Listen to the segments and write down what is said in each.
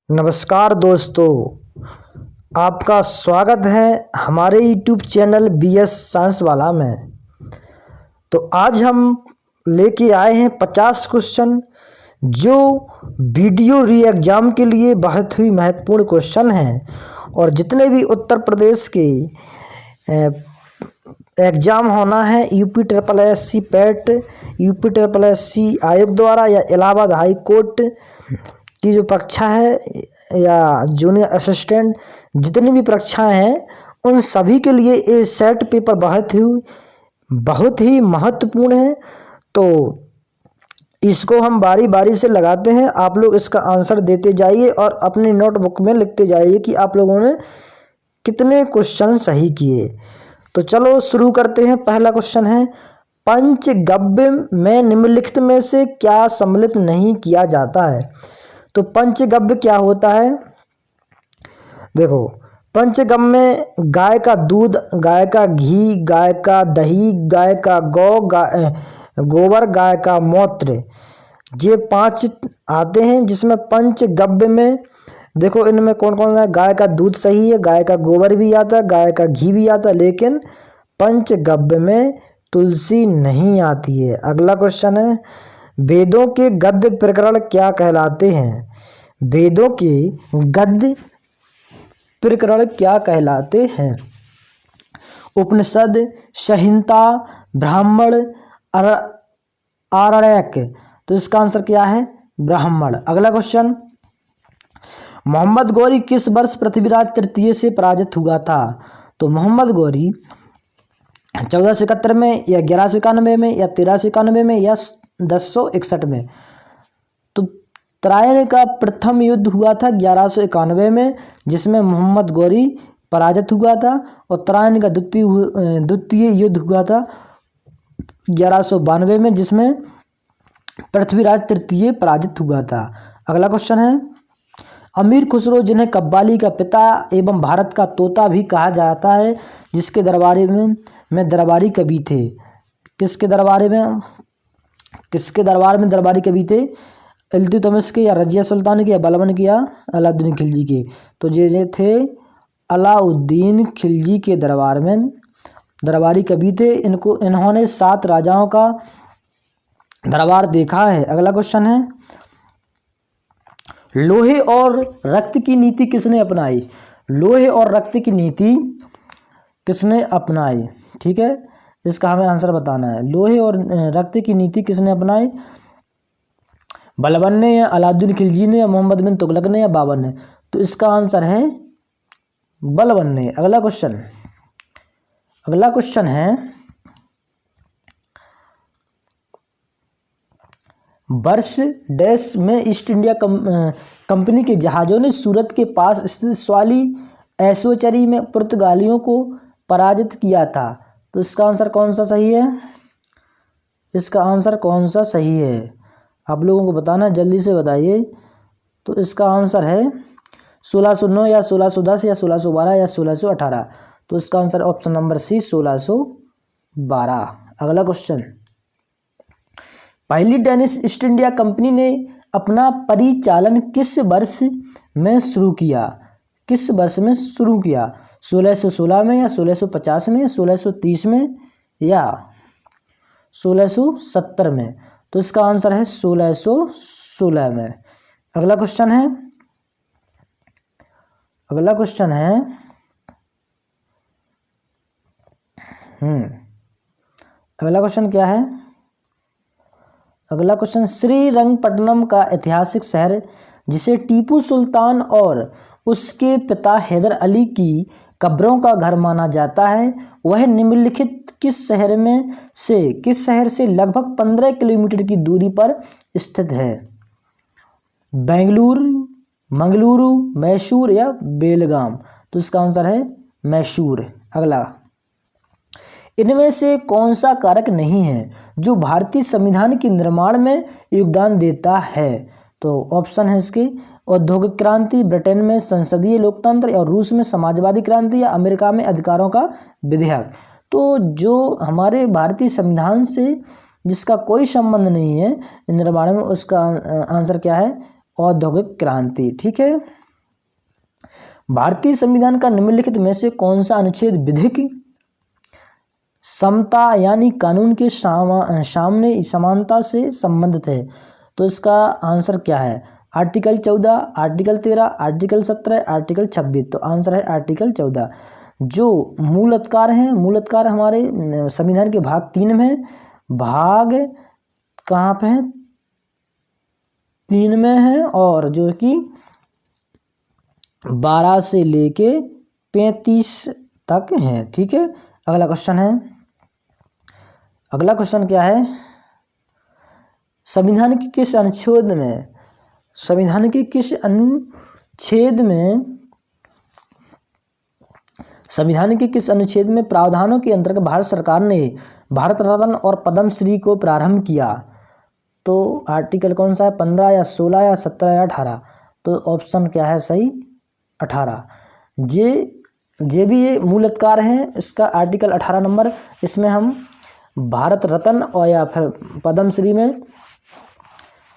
नमस्कार दोस्तों, आपका स्वागत है हमारे यूट्यूब चैनल BS साइंस वाला में। तो आज हम लेके आए हैं 50 क्वेश्चन जो वीडियो री एग्ज़ाम के लिए बहुत ही महत्वपूर्ण क्वेश्चन हैं। और जितने भी उत्तर प्रदेश के एग्ज़ाम होना है UPSSC पैट, UPSSC आयोग द्वारा या इलाहाबाद हाई कोर्ट की जो परीक्षा है या जूनियर असिस्टेंट, जितनी भी परीक्षाएं हैं उन सभी के लिए ये सेट पेपर बहुत ही महत्वपूर्ण है। तो इसको हम बारी बारी से लगाते हैं। आप लोग इसका आंसर देते जाइए और अपनी नोटबुक में लिखते जाइए कि आप लोगों ने कितने क्वेश्चन सही किए। तो चलो शुरू करते हैं। पहला क्वेश्चन है, पंचगव्य में निम्नलिखित में से क्या सम्मिलित नहीं किया जाता है। तो पंचगव्य क्या होता है? देखो, पंचगव्य में गाय का दूध, गाय का घी, गाय का दही, गाय का गोबर, गाय का मूत्र, ये 5 आते हैं जिसमें पंचगव्य में देखो इनमें कौन कौन है। गाय का दूध सही है, गाय का गोबर भी आता है, गाय का घी भी आता है, लेकिन पंचगव्य में तुलसी नहीं आती है। अगला क्वेश्चन है, वेदों के गद्य प्रकरण क्या कहलाते हैं। वेदों के गद्य प्रकरण क्या कहलाते हैं? उपनिषद, संहिता, ब्राह्मण, आरण्यक। तो इसका आंसर क्या है? ब्राह्मण। अगला क्वेश्चन, मोहम्मद गौरी किस वर्ष पृथ्वीराज तृतीय से पराजित हुआ था। तो मोहम्मद गौरी 1471 में या 1191 में या 1391 में या 1061 में। तो त्रायण का प्रथम युद्ध हुआ था 1191 में, जिसमें मोहम्मद गौरी पराजित हुआ था। और त्रायण का द्वितीय युद्ध हुआ था 1192 में, जिसमें पृथ्वीराज तृतीय पराजित हुआ था। अगला क्वेश्चन है, अमीर खुसरो जिन्हें कव्वाली का पिता एवं भारत का तोता भी कहा जाता है, जिसके दरबार में दरबारी कवि थे। किसके दरबार में दरबारी कवि थे? इल्तुतमिश के या रजिया सुल्तान के या बलबन के या अलाउद्दीन खिलजी के। तो ये थे अलाउद्दीन खिलजी के दरबार में दरबारी कवि थे। इन्होंने 7 राजाओं का दरबार देखा है। अगला क्वेश्चन है, लोहे और रक्त की नीति किसने अपनाई। लोहे और रक्त की नीति किसने अपनाई? ठीक है, इसका हमें आंसर बताना है। लोहे और रक्त की नीति किसने अपनाई? बलबन ने या अलाउद्दीन खिलजी ने या मोहम्मद बिन तुगलक ने या बाबर ने। तो इसका आंसर है बलबन ने। अगला क्वेश्चन है, वर्ष डैश में ईस्ट इंडिया कंपनी के जहाज़ों ने सूरत के पास स्थित स्वाली एसोचरी में पुर्तगालियों को पराजित किया था। तो इसका आंसर कौन सा सही है? इसका आंसर कौन सा सही है आप लोगों को बताना, जल्दी से बताइए। तो इसका आंसर है 1609 या 1610 या 1612 या 1618। तो इसका आंसर ऑप्शन नंबर सी 1612। अगला क्वेश्चन, पहली डेनिश ईस्ट इंडिया कंपनी ने अपना परिचालन किस वर्ष में शुरू किया। 1616 में या 1650 में या 1630 में या 1670 में। तो इसका आंसर है 1616 में। अगला क्वेश्चन है अगला क्वेश्चन क्या है? अगला क्वेश्चन, श्रीरंगपट्टनम का ऐतिहासिक शहर जिसे टीपू सुल्तान और उसके पिता हैदर अली की कब्रों का घर माना जाता है, वह निम्नलिखित किस शहर से लगभग 15 किलोमीटर की दूरी पर स्थित है। मंगलुरु, मैसूर या बेलगाम। तो इसका आंसर है मैसूर। अगला, इनमें से कौन सा कारक नहीं है जो भारतीय संविधान के निर्माण में योगदान देता है। तो ऑप्शन है इसके, औद्योगिक क्रांति, ब्रिटेन में संसदीय लोकतंत्र, और रूस में समाजवादी क्रांति, या अमेरिका में अधिकारों का विधेयक। तो जो हमारे भारतीय संविधान से जिसका कोई संबंध नहीं है निर्माण में, उसका आंसर क्या है? औद्योगिक क्रांति। ठीक है। भारतीय संविधान का निम्नलिखित में से कौन सा अनुच्छेद विधिक समता यानी कानून के सामने समानता से संबंधित है? तो इसका आंसर क्या है? Article 14, article 13, article 17, article 26। तो आंसर है आर्टिकल 14। जो मूल अधिकार हैं, मूल अधिकार हमारे संविधान के भाग 3 में, भाग कहाँ पे है? 3 में है, और जो कि 12 से लेके 35 तक है। ठीक है। अगला क्वेश्चन है, अगला क्वेश्चन क्या है? संविधान के किस अनुच्छेद में, संविधान के किस अनुच्छेद में, संविधान के किस अनुच्छेद में प्रावधानों के अंतर्गत भारत सरकार ने भारत रत्न और पद्मश्री को प्रारंभ किया? तो आर्टिकल कौन सा है? 15 या 16 या 17 या 18? तो ऑप्शन क्या है सही? 18। जे भी ये मूल अधिकार हैं, इसका आर्टिकल 18 नंबर, इसमें हम भारत रत्न और या फिर पद्मश्री में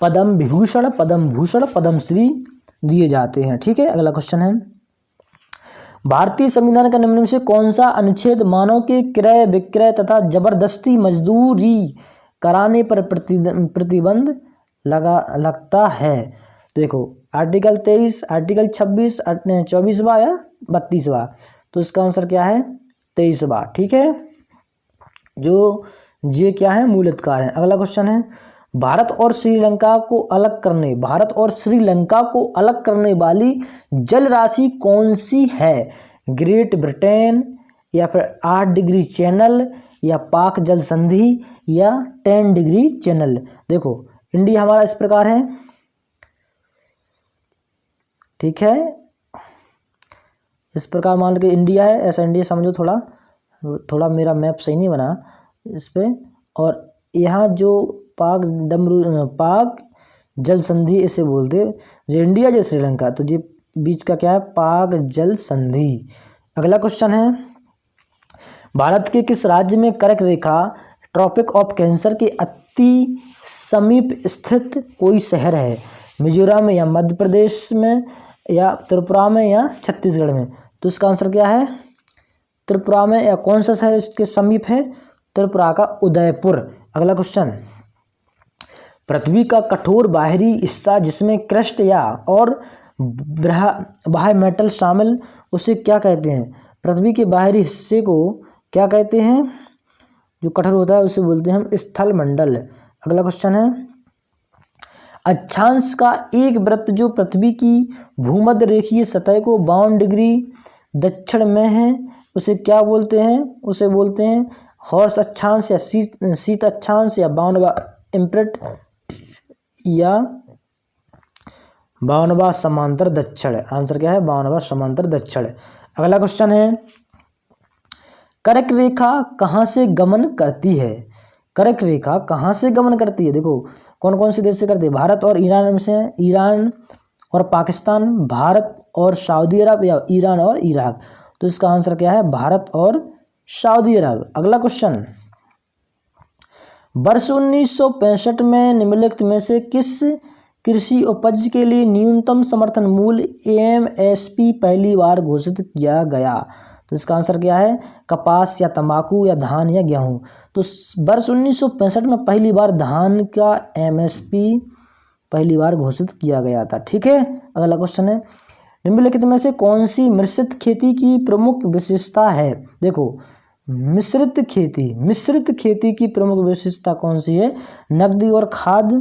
पद्म विभूषण, पद्म भूषण, पद्मश्री दिए जाते हैं। ठीक है। अगला क्वेश्चन है, भारतीय संविधान का निम्न में से कौन सा अनुच्छेद मानव के क्रय विक्रय तथा जबरदस्ती मजदूरी कराने पर प्रतिबंध लगता है? देखो आर्टिकल 23, आर्टिकल 26, 24वां या 32वां? तो इसका आंसर क्या है? 23वां। ठीक है। जो ये क्या है? मूल अधिकार है। अगला क्वेश्चन है, भारत और श्रीलंका को अलग करने, भारत और श्रीलंका को अलग करने वाली जल राशि कौन सी है? ग्रेट ब्रिटेन, या फिर 8 डिग्री चैनल, या पाक जल संधि, या 10 डिग्री चैनल? देखो इंडिया हमारा इस प्रकार है। ठीक है। इस प्रकार मान लो कि इंडिया है, ऐसा इंडिया समझो। थोड़ा मेरा मैप सही नहीं बना इस पे। और यहाँ जो पाक जल संधि इसे बोलते, जो इंडिया जो श्रीलंका, तो ये बीच का क्या है? पाक जल संधि। अगला क्वेश्चन है, भारत के किस राज्य में कर्क रेखा ट्रॉपिक ऑफ कैंसर के अति समीप स्थित कोई शहर है? मिजोरम, या मध्य प्रदेश में, या त्रिपुरा में, या छत्तीसगढ़ में? तो इसका आंसर क्या है? त्रिपुरा में। या कौन सा शहर इसके समीप है? त्रिपुरा का उदयपुर। अगला क्वेश्चन, पृथ्वी का कठोर बाहरी हिस्सा जिसमें क्रस्ट या और बाह्य मेटल शामिल, उसे क्या कहते हैं? पृथ्वी के बाहरी हिस्से को क्या कहते हैं? जो कठोर होता है उसे बोलते हैं हम स्थल मंडल। अगला क्वेश्चन है, अक्षांश का एक वृत्त जो पृथ्वी की भूमध्य रेखीय सतह को 52 डिग्री दक्षिण में है, उसे क्या बोलते हैं? उसे बोलते हैं हॉर्स अक्षांश, या शीत अक्षांश, या 52वां इम्प्रेट, या 52वां समांतर दक्षिण। आंसर क्या है? 52वां समांतर दक्षिण। अगला क्वेश्चन है, कर्क रेखा कहाँ से गमन करती है? कर्क रेखा कहाँ से गमन करती है? देखो कौन कौन से देश से करती है? भारत और ईरान में से है, ईरान और पाकिस्तान, भारत और सऊदी अरब, या ईरान और इराक? तो इसका आंसर क्या है? भारत और सऊदी अरब। अगला क्वेश्चन, वर्ष 1965 में निम्नलिखित में से किस कृषि उपज के लिए न्यूनतम समर्थन मूल्य एमएसपी पहली बार घोषित किया गया? तो इसका आंसर क्या है? कपास, या तंबाकू, या धान, या गेहूं? तो वर्ष 1965 में पहली बार धान का एमएसपी पहली बार घोषित किया गया था। ठीक है। अगला क्वेश्चन है, निम्नलिखित में से कौन सी मिश्रित खेती की प्रमुख विशेषता है? देखो मिश्रित खेती की प्रमुख विशेषता कौन सी है? नकदी और खाद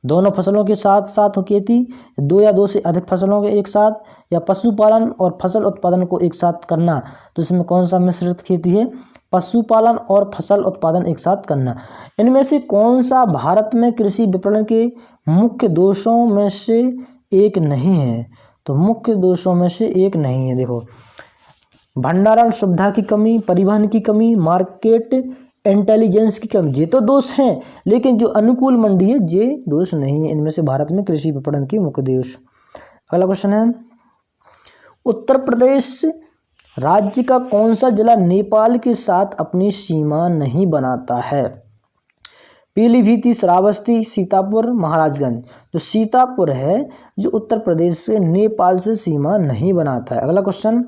दोनों फसलों के साथ साथ खेती, 2 या 2 से अधिक फसलों के एक साथ, या पशुपालन और फसल उत्पादन को एक साथ करना? तो इसमें कौन सा मिश्रित खेती है? पशुपालन और फसल उत्पादन एक साथ करना। इनमें से कौन सा भारत में कृषि विपणन के मुख्य दोषों में से एक नहीं है? तो मुख्य दोषों में से एक नहीं है। देखो भंडारण सुविधा की कमी, परिवहन की कमी, मार्केट इंटेलिजेंस की कमी, ये तो दोष हैं, लेकिन जो अनुकूल मंडी है ये दोष नहीं है। इनमें से भारत में कृषि विपणन की मुख्य दोष। अगला क्वेश्चन है, उत्तर प्रदेश राज्य का कौन सा जिला नेपाल के साथ अपनी सीमा नहीं बनाता है? पीलीभीत, श्रावस्ती, सीतापुर, महाराजगंज। जो सीतापुर है जो उत्तर प्रदेश से नेपाल से सीमा नहीं बनाता है। अगला क्वेश्चन,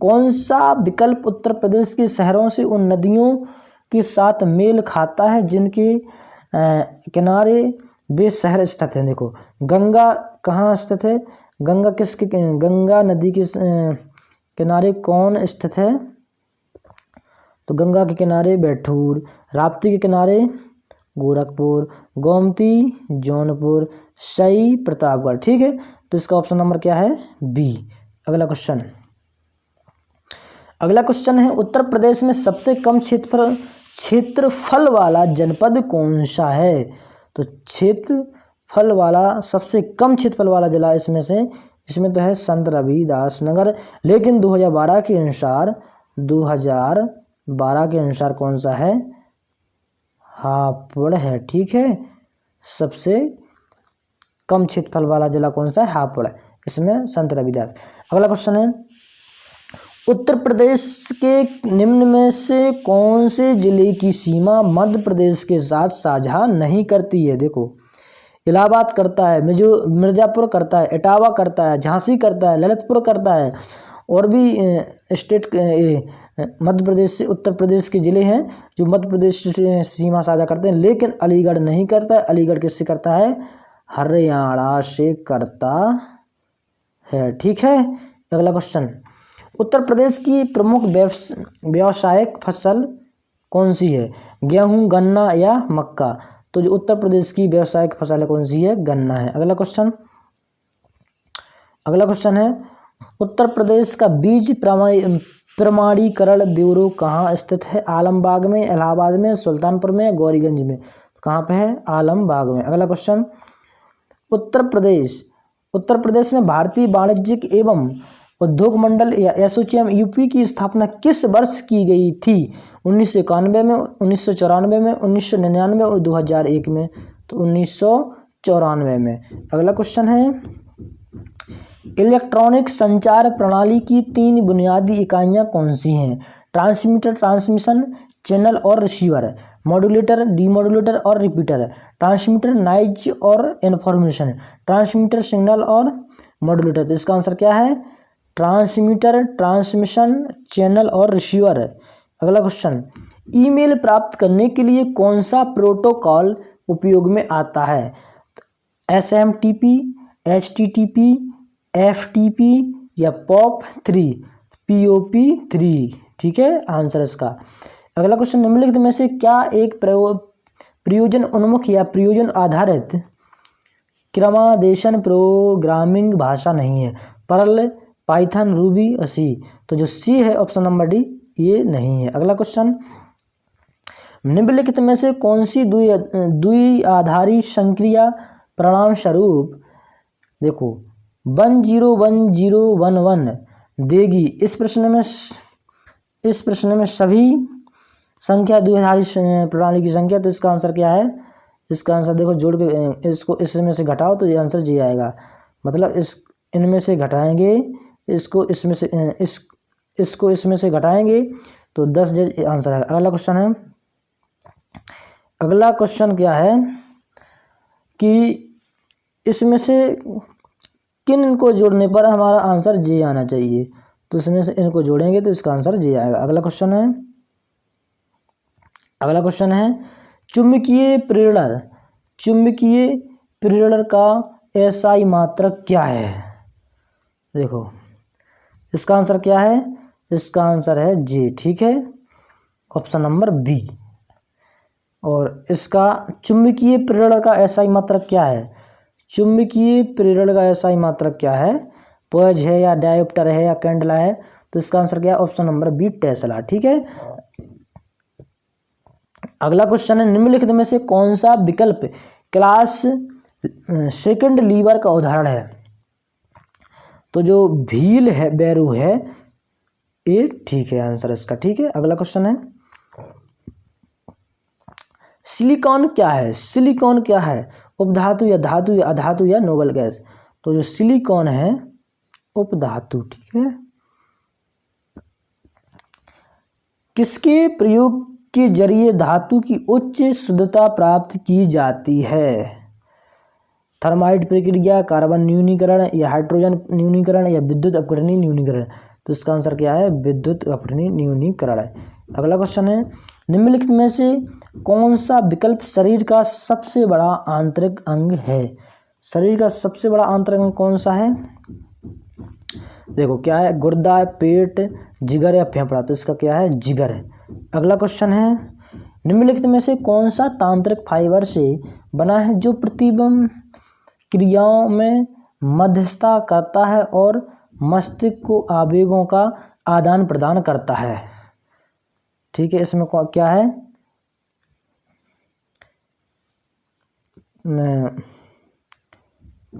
कौन सा विकल्प उत्तर प्रदेश के शहरों से उन नदियों के साथ मेल खाता है जिनके किनारे वे शहर स्थित हैं। देखो गंगा कहाँ स्थित है, गंगा नदी के किनारे कौन स्थित है, तो गंगा के किनारे बैठूर, राप्ती के किनारे गोरखपुर, गोमती जौनपुर, सई प्रतापगढ़। ठीक है, तो इसका ऑप्शन नंबर क्या है, बी। अगला क्वेश्चन है उत्तर प्रदेश में सबसे कम क्षेत्रफल वाला जनपद कौन सा है। तो क्षेत्रफल वाला सबसे कम क्षेत्रफल वाला जिला इसमें तो है संत रविदास नगर, लेकिन 2012 के अनुसार कौन सा है, हापुड़ है। ठीक है, सबसे कम क्षेत्रफल वाला जिला कौन सा है, हापुड़, इसमें संत रविदास। अगला क्वेश्चन है उत्तर प्रदेश के निम्न में से कौन से जिले की सीमा मध्य प्रदेश के साथ साझा नहीं करती है। देखो इलाहाबाद करता है, मिर्जापुर करता है, इटावा करता है, झांसी करता है, ललितपुर करता है, और भी स्टेट मध्य प्रदेश से उत्तर प्रदेश के ज़िले हैं जो मध्य प्रदेश से सीमा साझा करते हैं, लेकिन अलीगढ़ नहीं करता है। अलीगढ़ किससे करता है, हरियाणा से करता है। ठीक है, अगला क्वेश्चन उत्तर प्रदेश की प्रमुख व्यावसायिक फसल कौन सी है, गेहूं, गन्ना या मक्का। तो जो उत्तर प्रदेश की व्यावसायिक फसल है कौन सी है, गन्ना है। अगला क्वेश्चन है उत्तर प्रदेश का बीज प्रमाणीकरण ब्यूरो कहाँ स्थित है, आलमबाग में, इलाहाबाद में, सुल्तानपुर में, गौरीगंज में। कहाँ पे है, आलमबाग में। अगला क्वेश्चन उत्तर प्रदेश में भारतीय वाणिज्यिक एवं उद्योग मंडल या एसोचैम यूपी की स्थापना किस वर्ष की गई थी, 1991 में, 1994 में, 1999 और 2001 में। तो 1994 में। अगला क्वेश्चन है इलेक्ट्रॉनिक संचार प्रणाली की 3 बुनियादी इकाइयाँ कौन सी हैं, ट्रांसमीटर, ट्रांसमिशन, चैनल और रिसीवर, मॉड्यूलेटर, डीमॉड्यूलेटर और रिपीटर, ट्रांसमीटर, नॉइज और इन्फॉर्मेशन, ट्रांसमीटर, सिग्नल और मॉड्यूलेटर। तो इसका आंसर क्या है, ट्रांसमीटर, ट्रांसमिशन, चैनल और रिसीवर। अगला क्वेश्चन ईमेल प्राप्त करने के लिए कौन सा प्रोटोकॉल उपयोग में आता है, SMTP, HTTP, FTP या POP3, POP3। ठीक है, आंसर इसका। अगला क्वेश्चन निम्नलिखित में से क्या एक प्रयोजन उन्मुख या प्रयोजन आधारित क्रमादेशन प्रोग्रामिंग भाषा नहीं है, पर्ल, पाइथन, रूबी, सी। तो जो सी है ऑप्शन नंबर डी, ये नहीं है। अगला क्वेश्चन निम्नलिखित में से कौन सी द्विआधारी संक्रिया परिणाम स्वरूप देखो 101011 देगी। इस प्रश्न में सभी संख्या द्विआधारी प्रणाली की संख्या। तो इसका आंसर क्या है, इसका आंसर देखो जोड़ के इसको इसमें से घटाओ तो ये आंसर जी आएगा। मतलब इनमें से घटाएंगे, इसको इसमें से घटाएंगे तो 10 आंसर है। अगला क्वेश्चन क्या है कि इसमें से किन को जोड़ने पर हमारा आंसर जी आना चाहिए। तो इसमें से इनको जोड़ेंगे तो इसका आंसर जी आएगा। अगला क्वेश्चन है चुंबकीय प्रेरणा का एसआई मात्रक क्या है। देखो इसका आंसर क्या है, इसका आंसर है जी। ठीक है, ऑप्शन नंबर बी। और इसका चुंबकीय प्रेरणा का एसआई मात्रक क्या है, चुंबकीय प्रेरणा का एसआई मात्रक क्या है, पॉइज है या डायोप्टर है या कैंडला है। तो इसका आंसर क्या है, ऑप्शन नंबर बी, टेस्ला। ठीक है, अगला क्वेश्चन है निम्नलिखित में से कौन सा विकल्प क्लास सेकंड लीवर का उदाहरण है। तो जो व्हील है, बैरू है, ये ठीक है आंसर इसका। ठीक है, अगला क्वेश्चन है सिलिकॉन क्या है, सिलिकॉन क्या है, उपधातु या धातु या अधातु या नोबल गैस। तो जो सिलिकॉन है उपधातु। ठीक है, किसके प्रयोग के जरिए धातु की उच्च शुद्धता प्राप्त की जाती है? थर्माइट प्रक्रिया, कार्बन न्यूनीकरण या हाइड्रोजन न्यूनीकरण या विद्युत अपघटनीय न्यूनीकरण? तो इसका आंसर क्या है? विद्युत अपघटनीय न्यूनीकरण है। अगला क्वेश्चन है, निम्नलिखित में से कौन सा विकल्प शरीर का सबसे बड़ा आंतरिक अंग है? शरीर का सबसे बड़ा आंतरिक अंग कौन सा है? देखो क्या है, गुर्दा, पेट, जिगर या फेफड़ा? तो इसका क्या है? जिगर है। अगला क्वेश्चन है, निम्नलिखित में से कौन सा तांत्रिक फाइबर से बना है जो प्रतिबिंब क्रियाओं में मध्यस्थता करता है और मस्तिष्क को आवेगों का आदान प्रदान करता है? ठीक है, इसमें क्या है?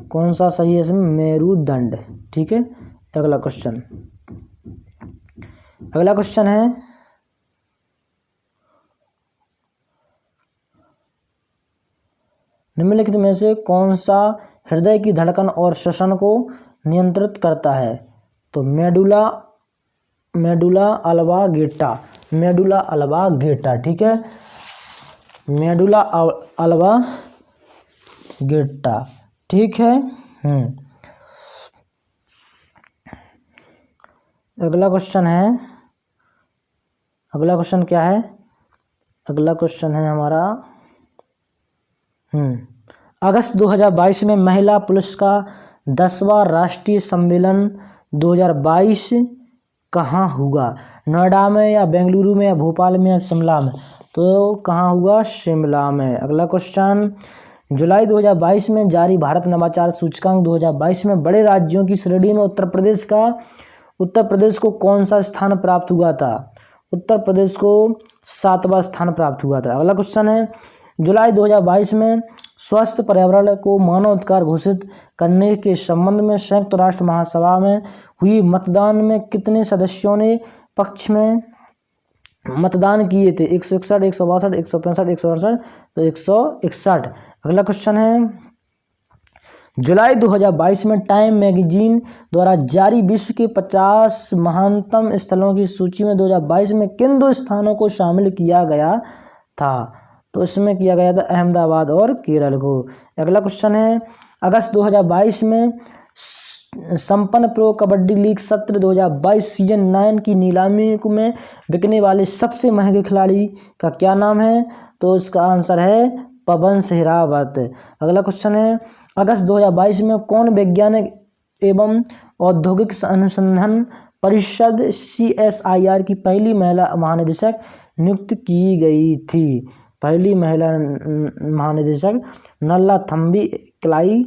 कौन सा सही है इसमें? मेरुदंड। ठीक है। अगला क्वेश्चन है, निम्नलिखित में से कौन सा हृदय की धड़कन और श्वसन को नियंत्रित करता है? तो मेडुला ऑब्लांगेटा। Medulla oblongata. ठीक है, मेडुला ऑब्लांगेटा। ठीक है। अगला क्वेश्चन क्या है? अगला क्वेश्चन है हमारा, अगस्त 2022 में महिला पुलिस का 10वां राष्ट्रीय सम्मेलन 2022 कहाँ हुआ? नोएडा में या बेंगलुरु में या भोपाल में या शिमला में? तो कहाँ हुआ? शिमला में। अगला क्वेश्चन, जुलाई 2022 में जारी भारत नवाचार सूचकांक 2022 में बड़े राज्यों की श्रेणी में उत्तर प्रदेश को कौन सा स्थान प्राप्त हुआ था? उत्तर प्रदेश को 7वां स्थान प्राप्त हुआ था। अगला क्वेश्चन है, जुलाई 2022 में स्वस्थ पर्यावरण को मानव अधिकार घोषित करने के संबंध में संयुक्त राष्ट्र महासभा में हुई मतदान में कितने सदस्यों ने पक्ष में मतदान किए थे? 161, 162, 165, 168? तो 161। अगला क्वेश्चन है, जुलाई 2022 में टाइम मैगजीन द्वारा जारी विश्व के 50 महानतम स्थलों की सूची में 2022 में किन 2 स्थानों को शामिल किया गया था? तो इसमें किया गया था अहमदाबाद और केरल को। अगला क्वेश्चन है, अगस्त 2022 में संपन्न प्रो कबड्डी लीग सत्र 2022 सीजन 9 की नीलामी में बिकने वाले सबसे महंगे खिलाड़ी का क्या नाम है? तो इसका आंसर है पवन सहरावत। अगला क्वेश्चन है, अगस्त 2022 में कौन वैज्ञानिक एवं औद्योगिक अनुसंधान परिषद CSIR की पहली महिला महानिदेशक नियुक्त की गई थी? पहली महिला महानिदेशक नल्लाथम्बी क्लाई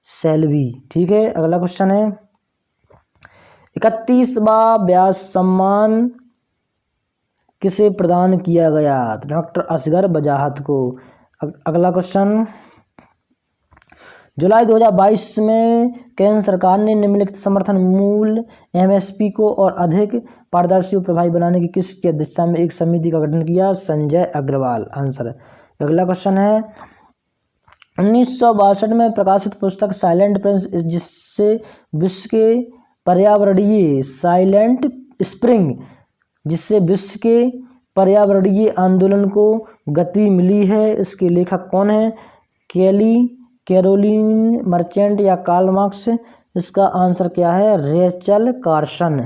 सेल्वी। ठीक है। अगला क्वेश्चन है, 31वां व्यास सम्मान किसे प्रदान किया गया? तो डॉक्टर असगर वजाहत को। अगला क्वेश्चन, जुलाई 2022 में केंद्र सरकार ने निम्नलिखित समर्थन मूल्य MSP को और अधिक पारदर्शी और प्रभावी बनाने की किसकी अध्यक्षता में एक समिति का गठन किया? संजय अग्रवाल। आंसर है। अगला क्वेश्चन है, 1962 में प्रकाशित पुस्तक साइलेंट प्रिंस जिससे विश्व के पर्यावरणीय साइलेंट स्प्रिंग जिससे विश्व के पर्यावरणीय आंदोलन को गति मिली है, इसके लेखक कौन है? कैरोलिन मर्चेंट या कार्ल मार्क्स? इसका आंसर क्या है? Rachel Carson.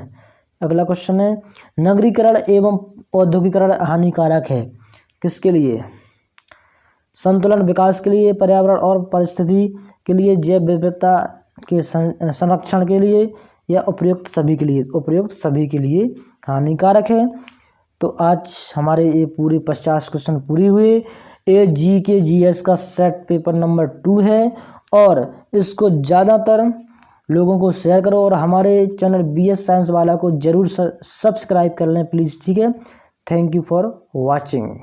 अगला क्वेश्चन है, नगरीकरण एवं औद्योगिकरण हानिकारक है किसके लिए? संतुलन विकास के लिए, पर्यावरण और परिस्थिति के लिए, जैव विविधता के संरक्षण के लिए या उपयुक्त सभी के लिए? उपयुक्त सभी के लिए हानिकारक है। तो आज हमारे ये पूरे 50 क्वेश्चन पूरे हुए। ये GK GS का सेट पेपर नंबर 2 है और इसको ज़्यादातर लोगों को शेयर करो और हमारे चैनल BS साइंस वाला को ज़रूर सब्सक्राइब कर लें प्लीज़। ठीक है। Thank you for watching.